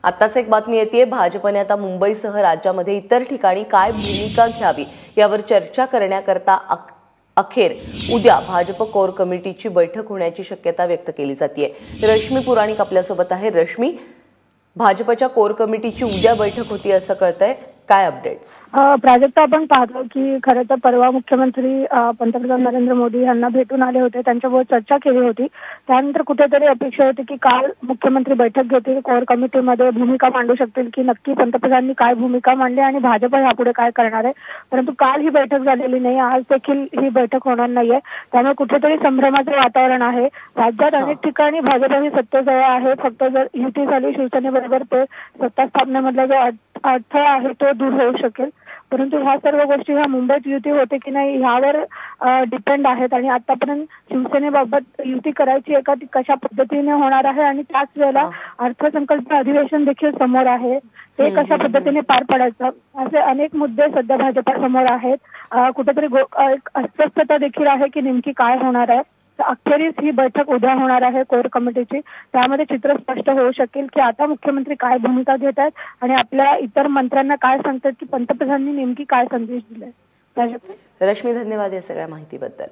आताच एक बातमी येते, भाजपने आता मुंबईसह राज्यामध्ये इतर ठिकाणी काय भूमिका घ्यावी यावर चर्चा करण्याकरता अखेर उद्या भाजप कोर कमिटीची बैठक होण्याची शक्यता व्यक्त केली जाते। रश्मी पुराणिक आपल्यासोबत आहे। रश्मी, भाजपच्या कोर कमिटीची उद्या बैठक होती असं कळतंय, काय अपडेट्स? प्राजक्ता, आपण पाहतो की खरं तर परवा मुख्यमंत्री पंतप्रधान नरेंद्र मोदी यांना भेटून आले होते, त्यांच्याबरोबर चर्चा केली होती। त्यानंतर कुठेतरी अपेक्षा होती की काल मुख्यमंत्री बैठक घेतील, कोर कमिटीमध्ये भूमिका मांडू शकतील की नक्की पंतप्रधानांनी काय भूमिका मांडली आणि भाजप यापुढे काय करणार आहे। परंतु काल ही बैठक झालेली नाही, आज देखील ही बैठक होणार नाहीये, त्यामुळे कुठेतरी संभ्रमाचे वातावरण आहे। राज्यात अनेक ठिकाणी भाजप ही सत्तेजवळ आहे, फक्त जर युती झाली शिवसेनेबरोबर ते सत्ता स्थापनेमधला जो अडथळा आहे तो दूर होऊ शकेल। परंतु ह्या सर्व गोष्टी ह्या मुंबईत युती होते की नाही ह्यावर डिपेंड आहेत आणि आतापर्यंत शिवसेनेबाबत युती करायची आहे का, ती कशा पद्धतीने होणार आहे आणि त्याच वेळेला अर्थसंकल्प अधिवेशन देखील समोर आहे, ते कशा पद्धतीने पार पडायचं, असे अनेक मुद्दे सध्या भाजपासमोर आहेत। कुठेतरी एक अस्वस्थता देखील आहे की नेमकी काय होणार आहे। अखेरीस ही बैठक उद्या होणार आहे कोर कमिटीची, त्यामध्ये चित्र स्पष्ट होऊ शकेल की आता मुख्यमंत्री काय भूमिका घेत आहेत आणि आपल्या इतर मंत्र्यांना काय सांगतात की पंतप्रधानांनी नेमकी काय संदेश दिलाय। रश्मी, धन्यवाद या सगळ्या माहितीबद्दल।